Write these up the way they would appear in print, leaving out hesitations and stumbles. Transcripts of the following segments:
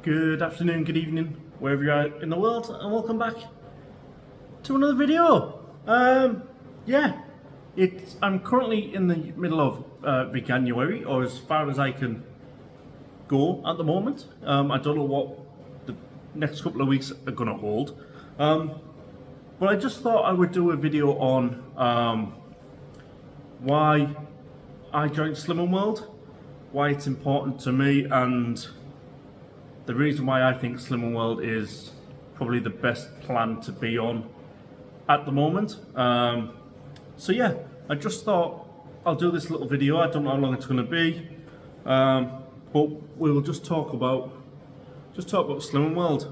Good afternoon, good evening, wherever you are in the world, and welcome back to another video. Yeah, I'm currently in the middle of Veganuary, or as far as I can go at the moment. I don't know what the next couple of weeks are going to hold, but I just thought I would do a video on why I joined Slimming World, why it's important to me, and the reason why I think Slimming World is probably the best plan to be on at the moment. So yeah, I just thought I'll do this little video. I don't know how long it's going to be, but we will just talk about Slimming World.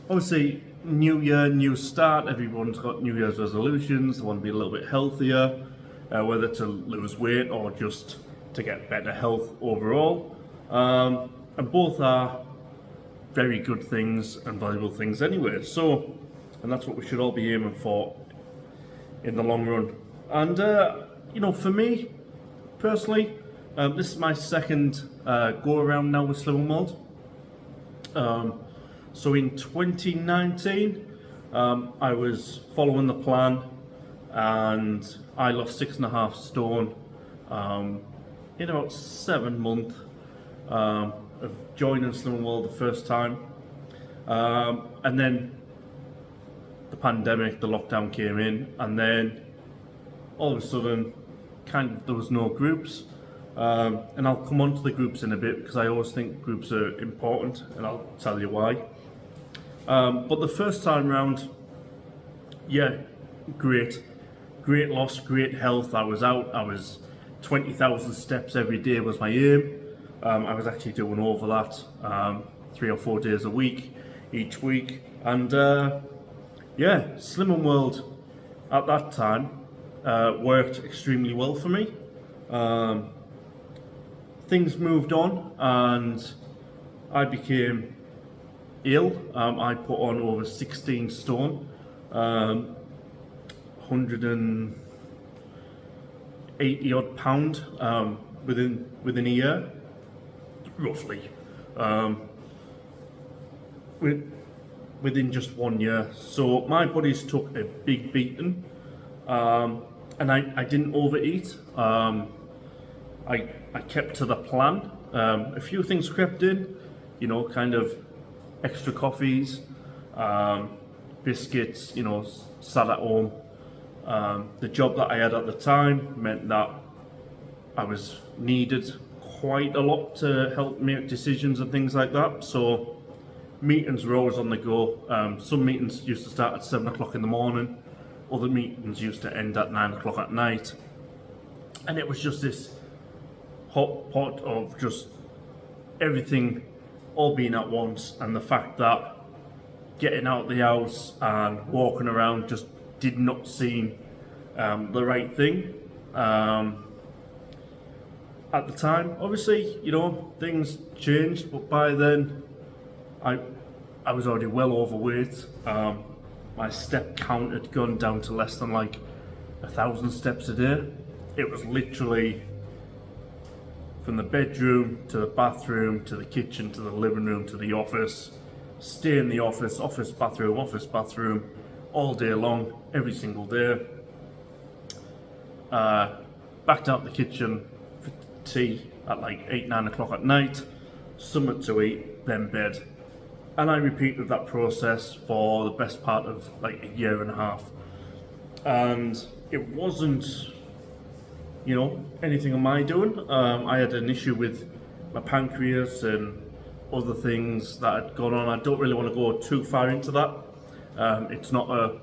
Obviously, new year, new start. Everyone's got New Year's resolutions. They want to be a little bit healthier, whether to lose weight or just to get better health overall. And both are very good things and valuable things anyway. So, and that's what we should all be aiming for in the long run. And for me personally, this is my second go around now with Slimming World. So in 2019, I was following the plan, and I lost 6.5 stone in about 7 months. Of joining Slimming World the first time, and then the pandemic, the lockdown came in, and then all of a sudden, there was no groups, and I'll come on to the groups in a bit because I always think groups are important, and I'll tell you why. But the first time round, yeah, great loss, great health. I was out. I was 20,000 steps every day was my aim. I was actually doing over that 3 or 4 days a week, each week. And yeah, Slimming World at that time worked extremely well for me. Things moved on and I became ill. I put on over 16 stone, 180 odd pound within a year. Roughly, within just 1 year. So my bodies took a big beating, and I didn't overeat. I kept to the plan. A few things crept in, kind of extra coffees, biscuits, sat at home. The job that I had at the time meant that I was needed quite a lot to help make decisions and things like that. So meetings were always on the go. Some meetings used to start at 7 o'clock in the morning. Other meetings used to end at 9 o'clock at night. And it was just this hot pot of just everything all being at once. And the fact that getting out of the house and walking around just did not seem the right thing. At the time, obviously, things changed, but by then, I was already well overweight. My step count had gone down to less than 1,000 steps a day. It was literally from the bedroom to the bathroom to the kitchen to the living room to the office. Stay in the office, office, bathroom, all day long, every single day. Back down to the kitchen. Tea at 8, 9 o'clock at night, something to eat, then bed. And I repeated that process for the best part of a year and a half. And it wasn't, anything of my doing. I had an issue with my pancreas and other things that had gone on. I don't really want to go too far into that. It's not a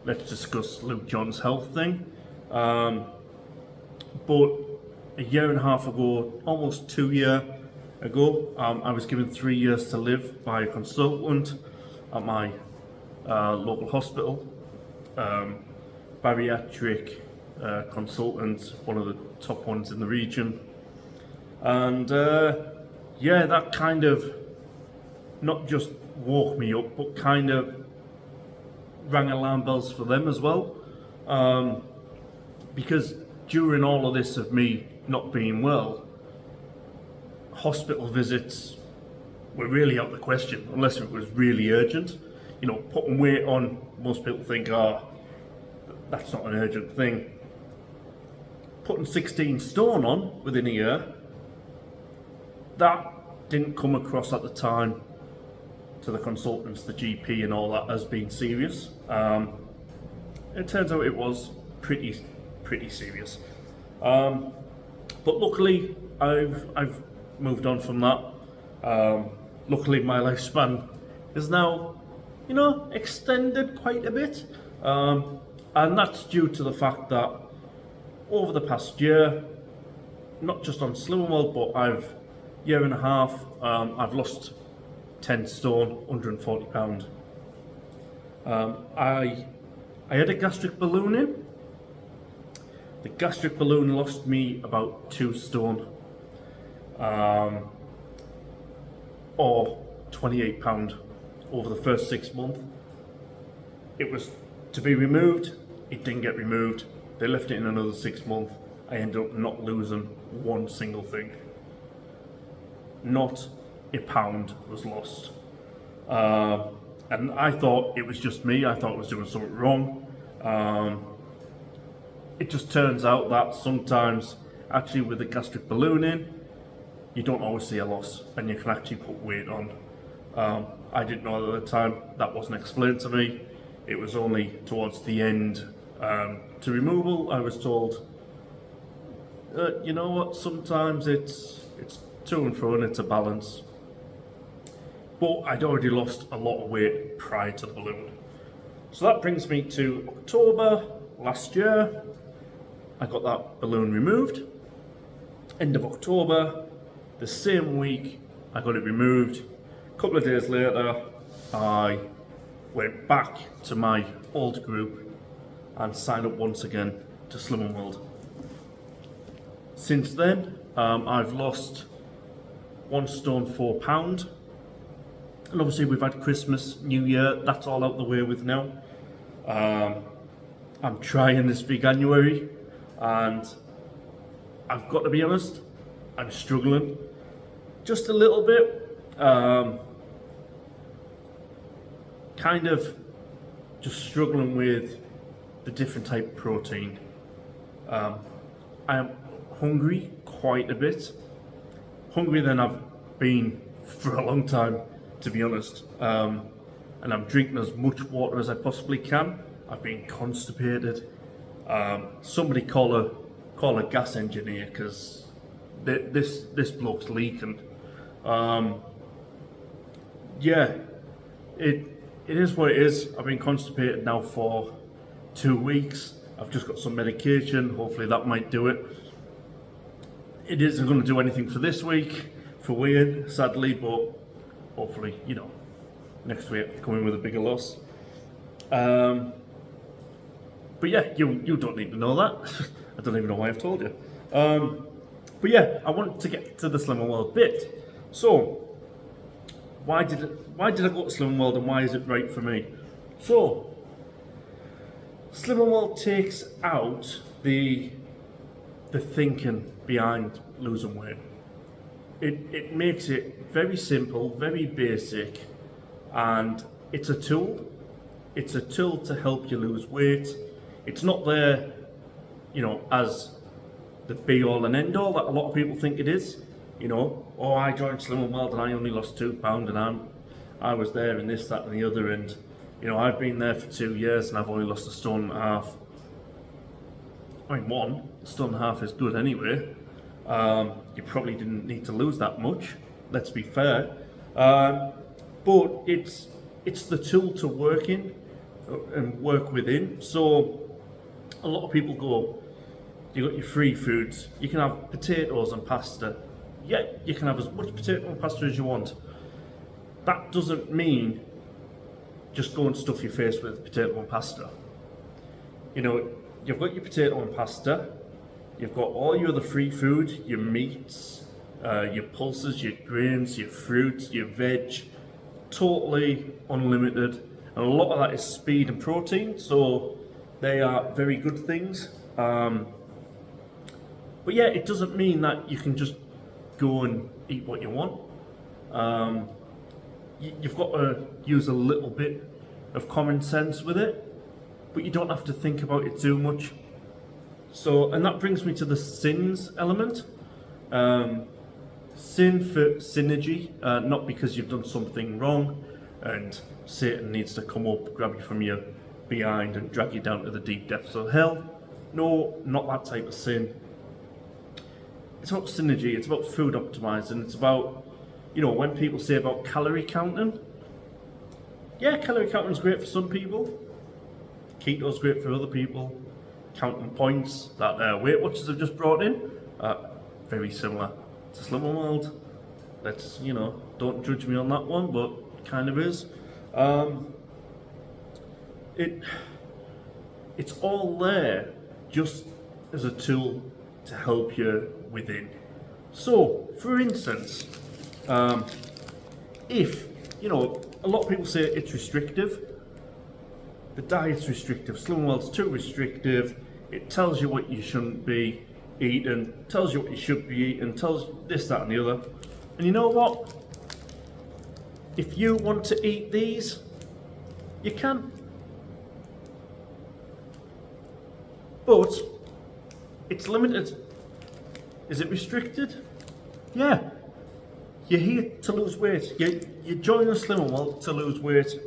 let's discuss Luke John's health thing. But a year and a half ago, almost 2 years ago, I was given 3 years to live by a consultant at my local hospital. Bariatric consultant, one of the top ones in the region. And yeah, that kind of not just woke me up, but kind of rang alarm bells for them as well. Because during all of this of me not being well, hospital visits were really out of the question unless it was really urgent. You know, putting weight on, most people think, that's not an urgent thing. Putting 16 stone on within a year, that didn't come across at the time to the consultants, the GP and all that, as being serious. It turns out it was pretty serious. But luckily, I've moved on from that. Luckily, my lifespan is now, extended quite a bit. And that's due to the fact that over the past year, not just on Slimming World, but year and a half, I've lost 10 stone, 140 pound. I had a gastric balloon in. The gastric balloon lost me about 2 stone, or 28 pound over the first 6 months. It was to be removed, it didn't get removed. They left it in another 6 months. I ended up not losing one single thing. Not a pound was lost. And I thought it was just me. I thought I was doing something wrong. It just turns out that sometimes, actually with the gastric balloon in, you don't always see a loss and you can actually put weight on. I didn't know at the time, that wasn't explained to me. It was only towards the end to removal, I was told, you know what, sometimes it's to and fro and it's a balance. But I'd already lost a lot of weight prior to the balloon. So that brings me to October last year. I got that balloon removed. End of October, the same week I got it removed. A couple of days later, I went back to my old group and signed up once again to Slimming World. Since then, I've lost 1 stone 4 pound. And obviously we've had Christmas, New Year, that's all out the way with now. I'm trying this veganuary and I've got to be honest, I'm struggling just a little bit. Kind of just struggling with the different type of protein. I am hungry quite a bit. Hungrier than I've been for a long time, to be honest. And I'm drinking as much water as I possibly can. I've been constipated. Somebody call a gas engineer because this bloke's leaking. Yeah, it is what it is. I've been constipated now for 2 weeks. I've just got some medication. Hopefully that might do it. It isn't going to do anything for this week, for weighing, sadly, but hopefully, next week I come in with a bigger loss. But yeah, you don't need to know that. I don't even know why I've told you. But yeah, I want to get to the Slimming World bit. So, why did I go to Slimming World and why is it right for me? So, Slimming World takes out the thinking behind losing weight. It makes it very simple, very basic, and it's a tool. It's a tool to help you lose weight. It's not there, as the be all and end all that a lot of people think it is. I joined Slimming World and I only lost 2 pound and I was there and this, that and the other, and I've been there for 2 years and I've only lost 1.5 stone. I mean, 1 stone and a half is good anyway. You probably didn't need to lose that much, let's be fair. But it's the tool to work in and work within. So a lot of people go, you got your free foods, you can have potatoes and pasta. Yeah, you can have as much potato and pasta as you want. That doesn't mean just go and stuff your face with potato and pasta. You've got your potato and pasta, you've got all your other free food, your meats, your pulses, your grains, your fruits, your veg, totally unlimited. And a lot of that is speed and protein, so they are very good things. But yeah, it doesn't mean that you can just go and eat what you want. You've got to use a little bit of common sense with it, but you don't have to think about it too much. So, and that brings me to the sins element. Sin for synergy, not because you've done something wrong and Satan needs to come up, grab you from your behind and drag you down to the deep depths of hell. No, not that type of sin. It's about synergy, it's about food optimizing, it's about, you know, when people say about calorie counting, yeah, calorie counting is great for some people, keto's great for other people, counting points that Weight Watchers have just brought in, very similar to Slimming World. Let's, you know, don't judge me on that one, but it kind of is. It's all there just as a tool to help you within. So, for instance, if, you know, a lot of people say it's restrictive, the diet's restrictive, Slimming World's too restrictive, it tells you what you shouldn't be eating, tells you what you should be eating, tells you this, that and the other. And you know what? If you want to eat these, you can. But it's limited. Is it restricted? Yeah. You're here to lose weight. You join the Slimming World to lose weight.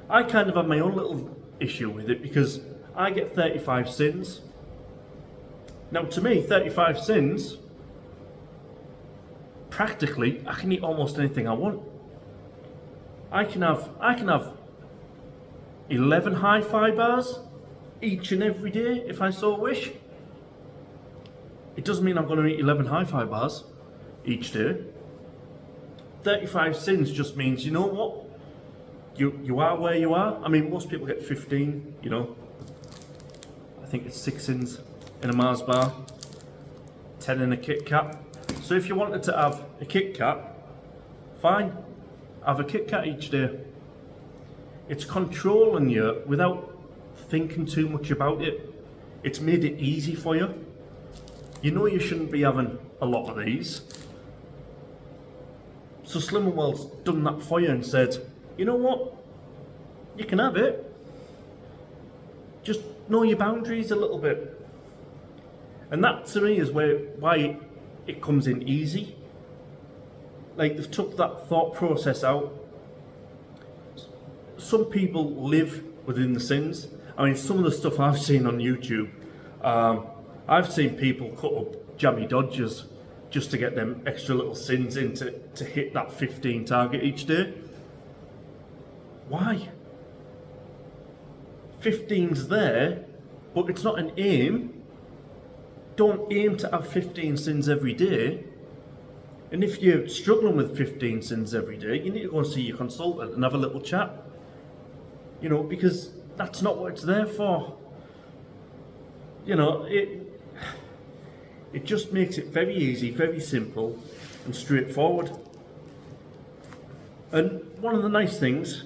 I kind of have my own little issue with it because I get 35 sins. Now to me, 35 sins, practically, I can eat almost anything I want. I can have 11 hi-fi bars each and every day if I so wish. It doesn't mean I'm going to eat 11 hi-fi bars each day. 35 sins just means, you know what? You are where you are. I mean, most people get 15, you know. I think it's 6 sins in a Mars bar, 10 in a Kit Kat. So if you wanted to have a Kit Kat, fine, have a Kit Kat each day. It's controlling you without thinking too much about it. It's made it easy for you. You know you shouldn't be having a lot of these. So Slimming World's done that for you and said, you know what? You can have it. Just know your boundaries a little bit. And that to me is why it comes in easy. Like they've took that thought process out. Some people live within the sins. I mean, some of the stuff I've seen on YouTube, I've seen people cut up jammy dodgers just to get them extra little sins in to hit that 15 target each day. Why? 15's there, but it's not an aim. Don't aim to have 15 sins every day. And if you're struggling with 15 sins every day, you need to go and see your consultant and have a little chat. You know, because that's not what it's there for. You know, it just makes it very easy, very simple and straightforward. And one of the nice things,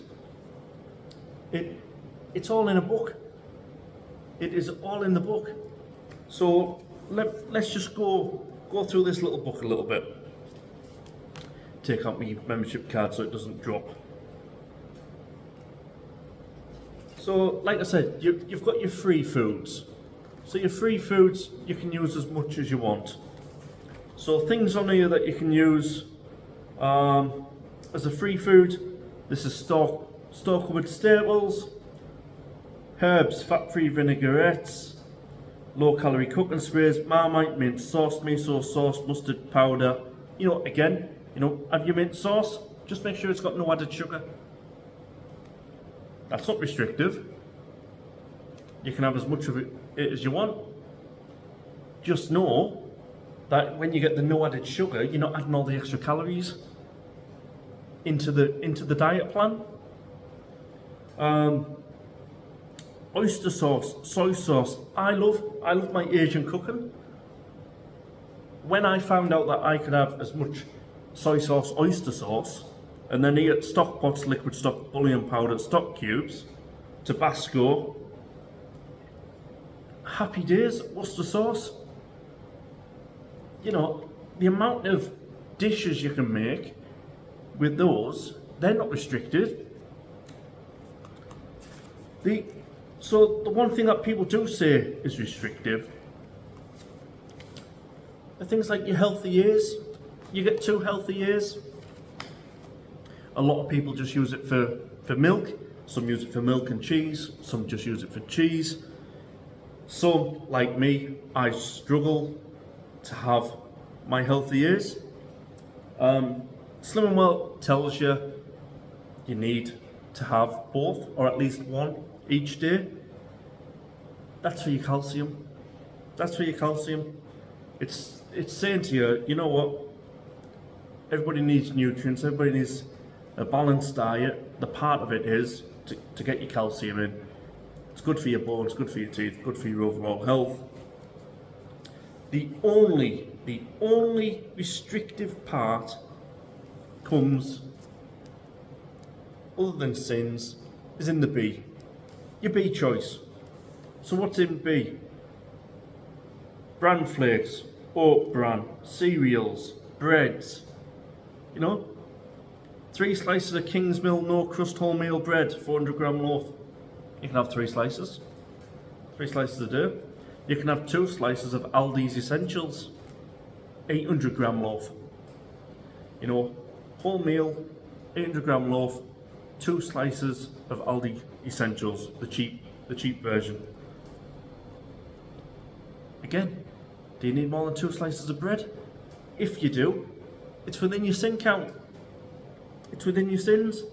it's all in a book. It is all in the book. So let's just go through this little book a little bit. Take out my membership card so it doesn't drop. So, like I said, you've got your free foods. So your free foods, you can use as much as you want. So things on here that you can use as a free food, this is Storkwood staples, herbs, fat-free vinaigrettes, low-calorie cooking sprays, Marmite mint sauce, miso sauce, mustard powder. You know, again, you know, have your mint sauce, just make sure it's got no added sugar. That's not restrictive. You can have as much of it as you want. Just know that when you get the no added sugar, you're not adding all the extra calories into the diet plan. Oyster sauce, soy sauce. I love my Asian cooking. When I found out that I could have as much soy sauce, oyster sauce, and then eat stock pots, liquid stock, bouillon powder, stock cubes, Tabasco, happy days, Worcester sauce. You know, the amount of dishes you can make with those, they're not restricted. So the one thing that people do say is restrictive are things like your healthy years. You get 2 healthy years. A lot of people just use it for milk. Some use it for milk and cheese. Some just use it for cheese. Some, like me, I struggle to have my healthy years. Slim and Well tells you you need to have both, or at least one each day. That's for your calcium. That's for your calcium. It's saying to you, you know what? Everybody needs nutrients. Everybody needs a balanced diet. The part of it is to get your calcium in. It's good for your bones, good for your teeth, good for your overall health. The only restrictive part comes, other than sins, is in the B. Your B choice. So what's in B? Bran flakes, oat bran, cereals, breads. You know, 3 slices of Kingsmill no crust wholemeal bread, 400 gram loaf. You can have 3 slices. 3 slices a day. You can have 2 slices of Aldi's Essentials, 800 gram loaf. You know, wholemeal, 800 gram loaf, 2 slices of Aldi Essentials, the cheap version. Again, do you need more than 2 slices of bread? If you do, it's within your sin count. It's within your sins.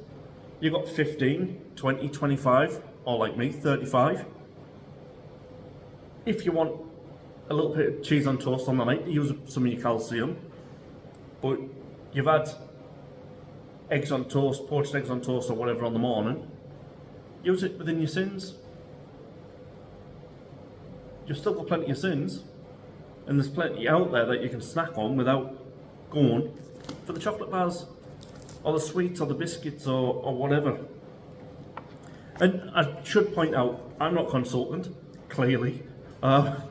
You've got 15, 20, 25, or like me, 35. If you want a little bit of cheese on toast on the night to use some of your calcium, but you've had eggs on toast, poached eggs on toast or whatever on the morning, use it within your sins. You've still got plenty of sins, and there's plenty out there that you can snack on without going for the chocolate bars, or the sweets, or the biscuits, or whatever. And I should point out, I'm not a consultant, clearly, and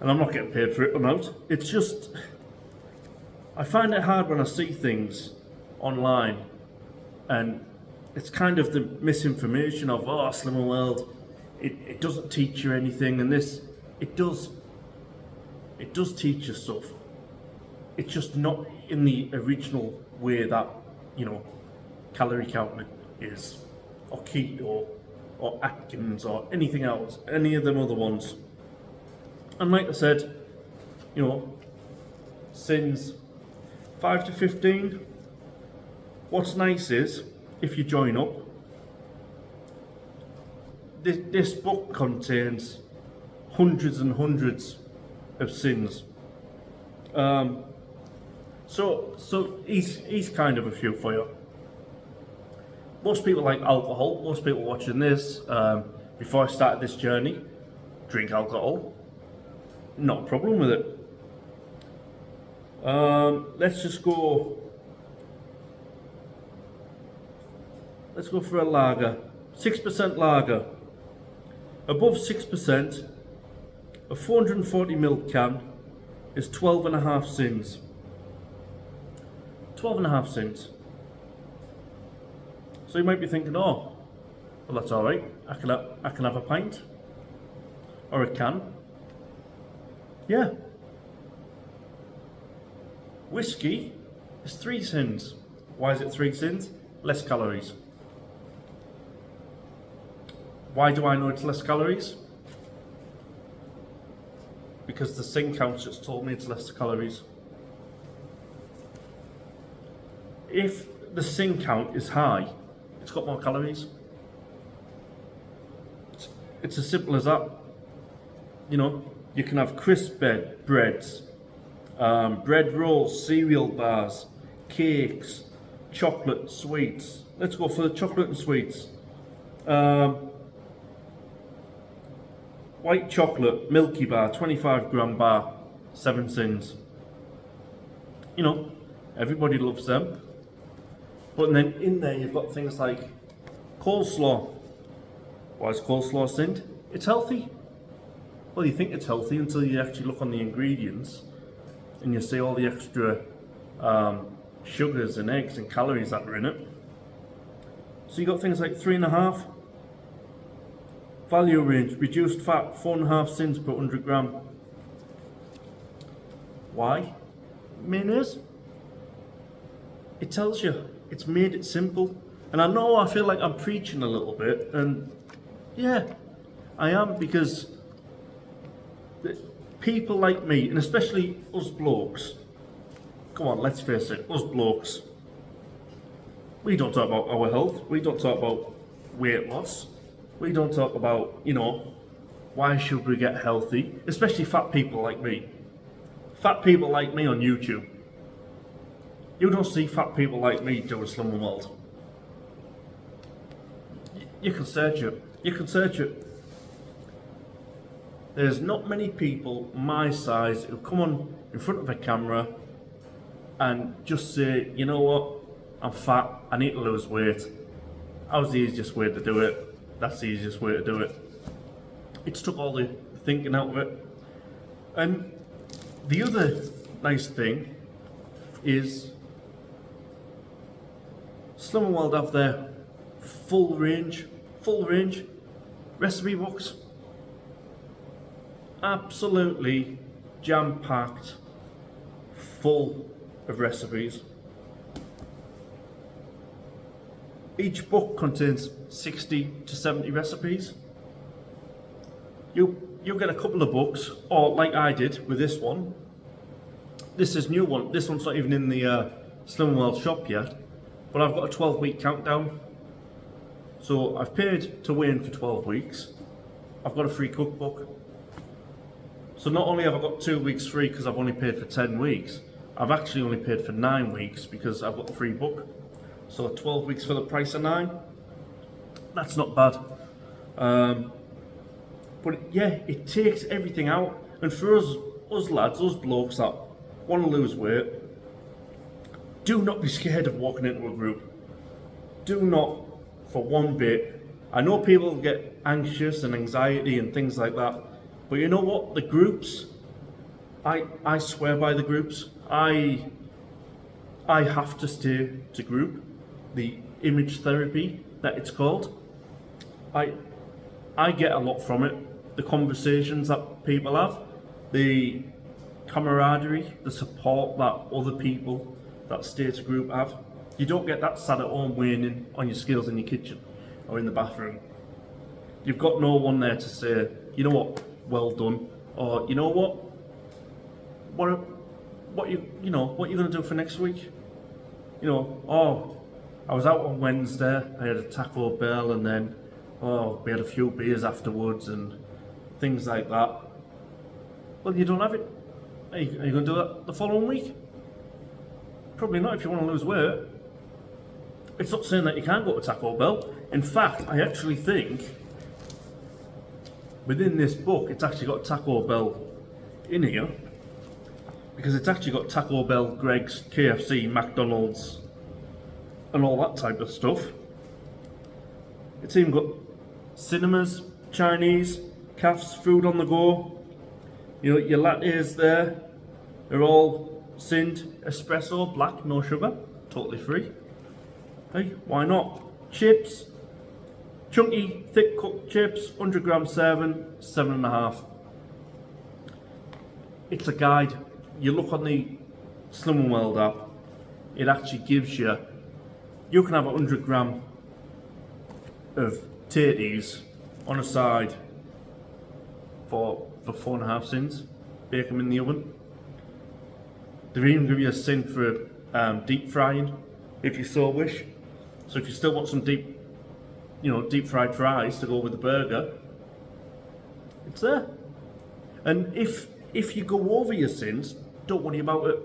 I'm not getting paid for it, I'm out. It's just, I find it hard when I see things online, and it's kind of the misinformation of, oh, Slim and Well, it doesn't teach you anything, and this, it does teach you stuff. It's just not in the original way that, you know, calorie counting is, or keto, or Atkins, or anything else, any of them other ones. And like I said, you know, sins 5 to 15. What's nice is, if you join up, this book contains hundreds and hundreds of sins. So he's kind of a few for you. Most people like alcohol. Most people watching this, before I started this journey, drink alcohol. Not a problem with it. Let's go for a lager. 6% lager. Above 6%, a 440ml can is 12.5 sins. 12.5 sins. So you might be thinking, oh, well that's all right. I can have a pint or a can. Yeah. Whiskey is 3 sins. Why is it 3 sins? Less calories. Why do I know it's less calories? Because the sin count just told me it's less calories. If the sin count is high, it's got more calories. It's as simple as that. You know, you can have crisp breads, bread rolls, cereal bars, cakes, chocolate, sweets. Let's go for the chocolate and sweets. White chocolate, Milky Bar, 25 gram bar, 7 sins. You know, everybody loves them. But then in there you've got things like coleslaw. Why is coleslaw sinned? It's healthy. Well, you think it's healthy until you actually look on the ingredients. and you see all the extra sugars and eggs and calories that are in it. So you got things like 3.5. Value range, reduced fat, 4.5 sins per 100 gram. Why? Mayonnaise? It tells you. It's made it simple. And I know I feel like I'm preaching a little bit, and yeah, I am, because people like me, and especially us blokes, come on, let's face it, us blokes, we don't talk about our health, we don't talk about weight loss, we don't talk about, why should we get healthy, especially fat people like me. Fat people like me on YouTube. You don't see fat people like me doing Slimming World. You can search it. You can search it. There's not many people my size who come on in front of a camera and just say, you know what, I'm fat, I need to lose weight. How's the easiest way to do it? That's the easiest way to do it. It's took all the thinking out of it. And the other nice thing is Slimming World have their full range recipe books. Absolutely jam-packed, full of recipes. Each book contains 60 to 70 recipes. You'll get a couple of books, or like I did with this one. This is new one. This one's not even in the Slimming World shop yet, but I've got a 12-week countdown. So I've paid to weigh in for 12 weeks. I've got a free cookbook. So not only have I got 2 weeks free because I've only paid for 10 weeks, I've actually only paid for 9 weeks because I've got a free book. So 12 weeks for the price of 9. That's not bad. But yeah, it takes everything out. And for us lads, us blokes that want to lose weight, do not be scared of walking into a group. Do not, for one bit. I know people get anxious and anxiety and things like that, but you know what? The groups, I swear by the groups. I have to stay to group. The image therapy that it's called. I get a lot from it. The conversations that people have, the camaraderie, the support that other people that stay to group have. You don't get that sat at home weighing in on your scales in your kitchen or in the bathroom. You've got no one there to say, you know what, well done, or you know what you going to do for next week? Oh, I was out on Wednesday, I had a Taco Bell, and then we had a few beers afterwards and things like that. Well, you don't have it. Are you going to do that the following week? Probably not if you want to lose weight. It's not saying that you can't go to Taco Bell. In fact, I actually think within this book it's actually got Taco Bell in here, because it's actually got Taco Bell, Greg's, KFC, McDonald's and all that type of stuff. It's even got cinemas, Chinese, cafes, food on the go. Your lattes there are all Sind, espresso, black, no sugar, totally free. Hey, why not? Chips, chunky, thick cooked chips, 100 gram serving, 7.5. It's a guide. You look on the Slimming World app, it actually gives you can have 100 gram of tatties on a side for 4.5 cents. Bake them in the oven. They even give you a cent for deep frying, if you so wish. So if you still want some deep fried fries to go with the burger, it's there. And if you go over your sins, don't worry about it.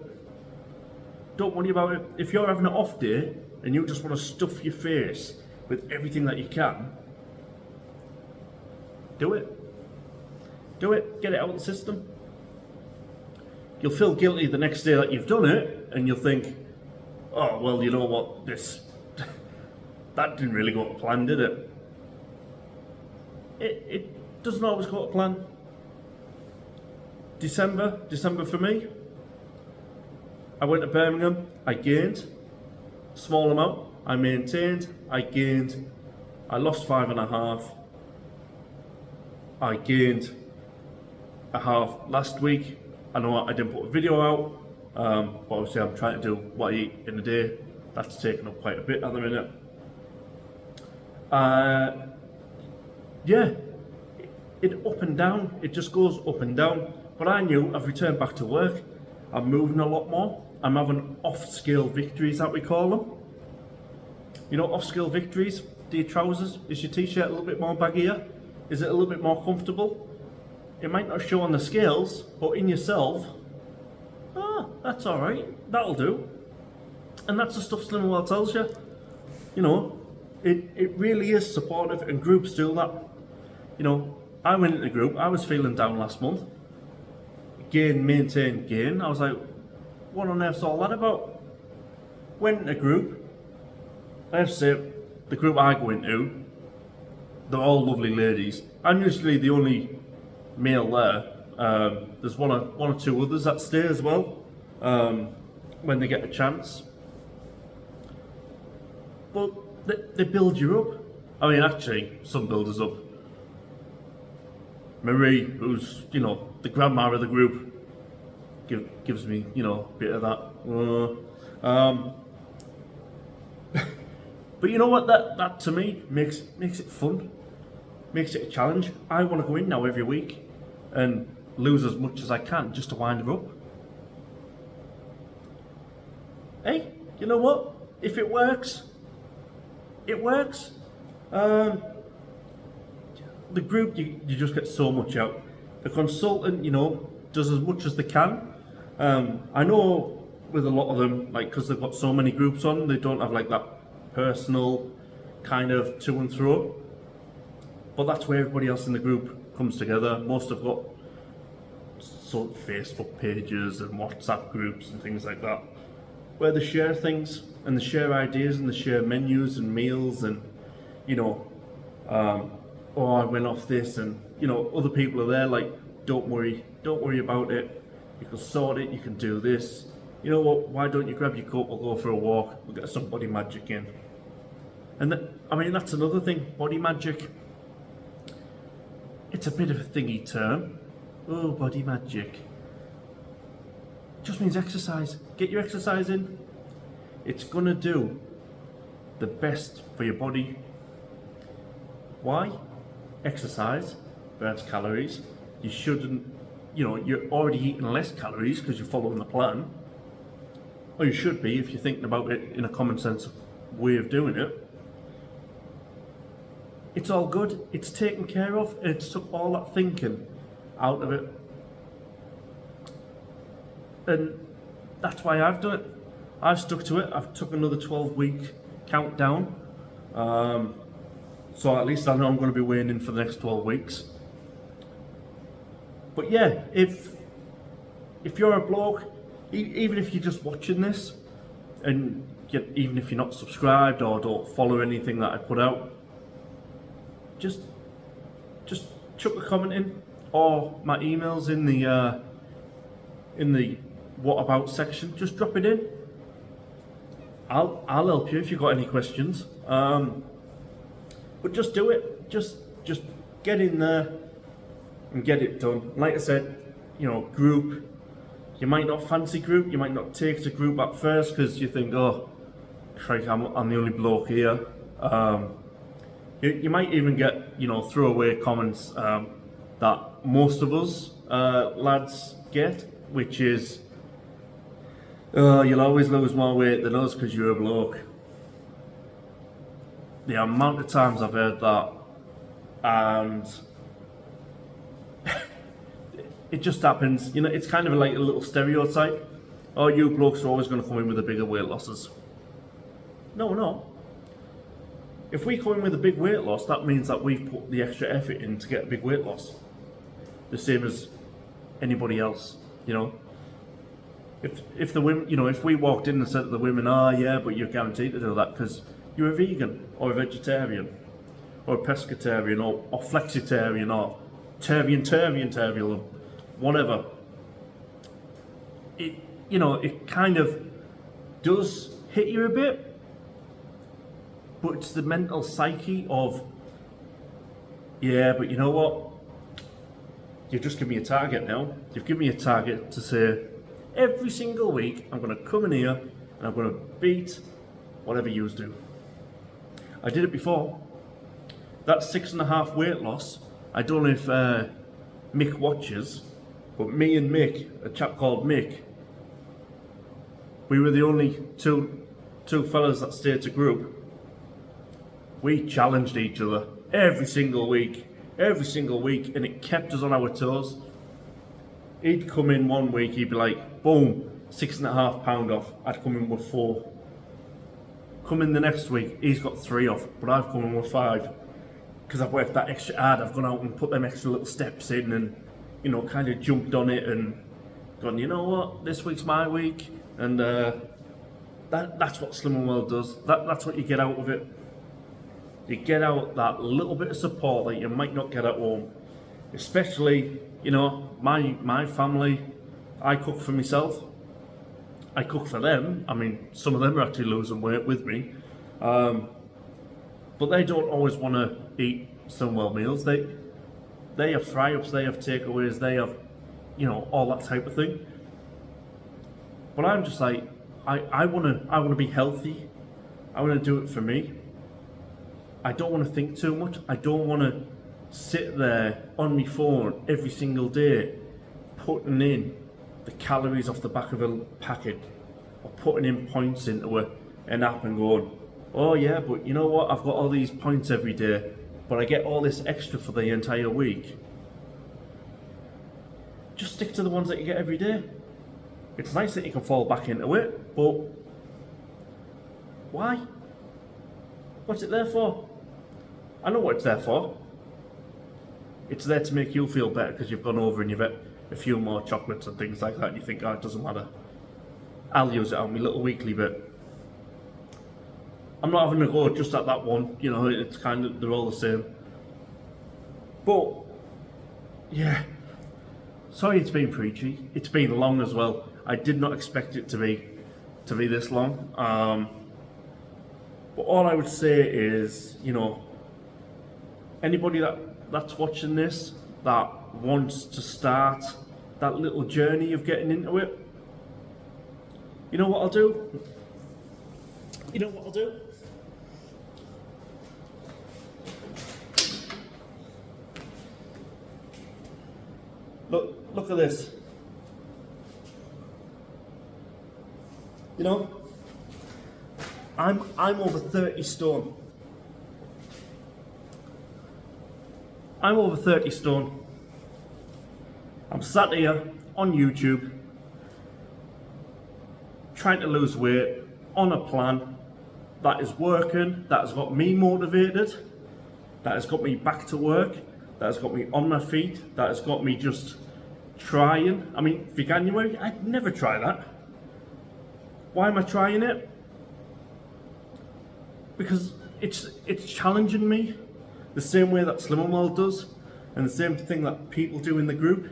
Don't worry about it. If you're having an off day and you just want to stuff your face with everything that you can, do it. Do it. Get it out of the system. You'll feel guilty the next day that you've done it, and you'll think, oh, well, you know what, that didn't really go to plan, did it? It doesn't always go to plan. December for me, I went to Birmingham, I gained, small amount, I maintained, I gained, I lost 5.5, I gained a half last week. I know I didn't put a video out, but obviously I'm trying to do what I eat in a day. That's taken up quite a bit at the minute. Yeah, it up and down, it just goes up and down. But I knew I've returned back to work, I'm moving a lot more, I'm having off-scale victories that we call them. You know, off-scale victories, do your trousers, is your t-shirt a little bit more baggier? Is it a little bit more comfortable? It might not show on the scales, but in yourself, that's alright, that'll do. And that's the stuff Slimming tells you. You know, it really is supportive, and groups do that. You know, I went into group, I was feeling down last month. Gain, maintain, gain. I was like, what on earth's all that about? Went into group. I have to say, the group I go into, they're all lovely ladies. I'm usually the only male there. There's one or two others that stay as well, when they get a chance. But they build you up. I mean, actually, some build us up. Marie, who's, you know, the grandma of the group, gives me, you know, a bit of that. But you know what? That to me makes it fun, makes it a challenge. I want to go in now every week and lose as much as I can just to wind her up. Hey, you know what? If it works, it works. The group, you just get so much out. The consultant, you know, does as much as they can. I know with a lot of them, like, because they've got so many groups on, they don't have like that personal kind of to and fro. But that's where everybody else in the group comes together. Most have got sort of Facebook pages and WhatsApp groups and things like that, where they share things and they share ideas and they share menus and meals and, you know, oh, I went off this, and you know, other people are there like, don't worry about it, you can sort it, you can do this, you know what, why don't you grab your cup, we'll go for a walk, we'll get some body magic in. And I mean, that's another thing, body magic, it's a bit of a thingy term. Oh, body magic, it just means exercise. Get your exercise in, it's gonna do the best for your body. Why? Exercise burns calories. You shouldn't, you know, you're already eating less calories because you're following the plan. Or you should be if you're thinking about it in a common sense way of doing it. It's all good, it's taken care of, and it's took all that thinking out of it. And that's why I've done it. I've stuck to it. I've took another 12-week countdown. So at least I know I'm going to be weighing in for the next 12 weeks. But yeah, if you're a bloke, even if you're just watching this, and even if you're not subscribed or don't follow anything that I put out, just chuck a comment in, or my email's in the what about section. Just drop it in. I'll help you if you've got any questions. But just do it. Just get in there and get it done. Like I said, you know, group. You might not fancy group. You might not take to group at first because you think, oh, Craig, I'm the only bloke here. You might even get, you know, throwaway comments that most of us lads get, which is, you'll always lose more weight than us because you're a bloke. The amount of times I've heard that, and it just happens, you know, it's kind of like a little stereotype. Oh, you blokes are always going to come in with the bigger weight losses. No. If we come in with a big weight loss, that means that we've put the extra effort in to get a big weight loss. The same as anybody else, you know. If the women, you know, if we walked in and said to the women, yeah, but you're guaranteed to do that because you're a vegan or a vegetarian or a pescatarian or flexitarian or turvian, whatever. it kind of does hit you a bit, but it's the mental psyche of, yeah, but you know what? You've just given me a target now. You've given me a target to say, every single week, I'm going to come in here and I'm going to beat whatever you do. I did it before. That 6.5 weight loss, I don't know if Mick watches, but me and Mick, a chap called Mick, we were the only two fellas that stayed to group. We challenged each other every single week, and it kept us on our toes. He'd come in one week, he'd be like, boom, 6.5 pound off. I'd come in with 4. Come in the next week, he's got 3 off, but I've come in with 5. Because I've worked that extra hard, I've gone out and put them extra little steps in and, kind of jumped on it and gone, you know what, this week's my week. And that's what Slimming World does. That's what you get out of it. You get out that little bit of support that you might not get at home. Especially, my family, I cook for myself. I cook for them. I mean, some of them are actually losing weight with me. But they don't always want to eat Slimming World meals. They have fry-ups, they have takeaways, they have, all that type of thing. But I'm just like, I wanna be healthy. I wanna do it for me. I don't want to think too much. I don't want to sit there on my phone every single day putting in the calories off the back of a packet or putting in points into an app and going, oh yeah, but you know what, I've got all these points every day, but I get all this extra for the entire week. Just stick to the ones that you get every day. It's nice that you can fall back into it, but why? What's it there for? I know what it's there for. It's there to make you feel better because you've gone over and you've had a few more chocolates and things like that and you think, oh, it doesn't matter. I'll use it on my little weekly bit. I'm not having to go just at that one, it's kind of, they're all the same. But, yeah, sorry it's been preachy. It's been long as well. I did not expect it to be this long. But all I would say is, anybody that's watching this that wants to start that little journey of getting into it, you know what I'll do? Look at this. I'm over 30 stone. I'm over 30 stone. I'm sat here on YouTube trying to lose weight on a plan that is working, that has got me motivated, that has got me back to work, that has got me on my feet, that has got me just trying. I mean, Veganuary, I'd never try that. Why am I trying it? Because it's challenging me the same way that Slimming World does, and the same thing that people do in the group.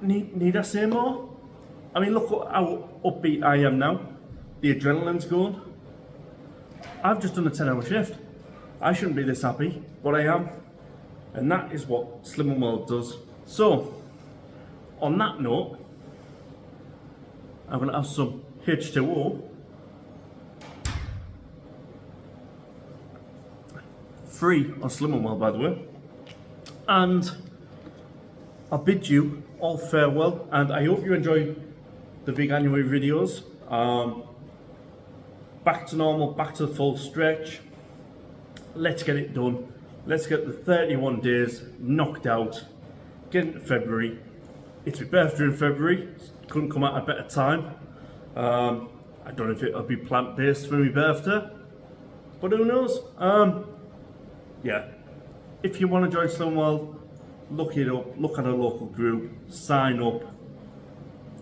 Need I say more? I mean, look how upbeat I am now. The adrenaline's going. I've just done a 10-hour shift. I shouldn't be this happy, but I am. And that is what Slimming World does. So, on that note, I'm going to have some H2O. Free on Slimming World, by the way. And I bid you all farewell, and I hope you enjoy the Veganuary videos. Back to normal, back to the full stretch. Let's get it done. Let's get the 31 days knocked out. Get into February. It's my birthday in February. Couldn't come at a better time. I don't know if it'll be plant-based for my birthday, but who knows? Yeah. If you want to join Slimming World, look it up. Look at a local group. Sign up.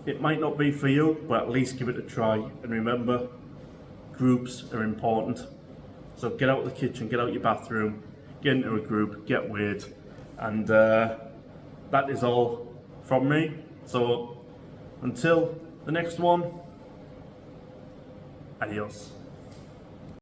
It might not be for you, but at least give it a try. And remember, groups are important. So get out of the kitchen, get out your bathroom, get into a group, get weird. And that is all from me. So until the next one, adios.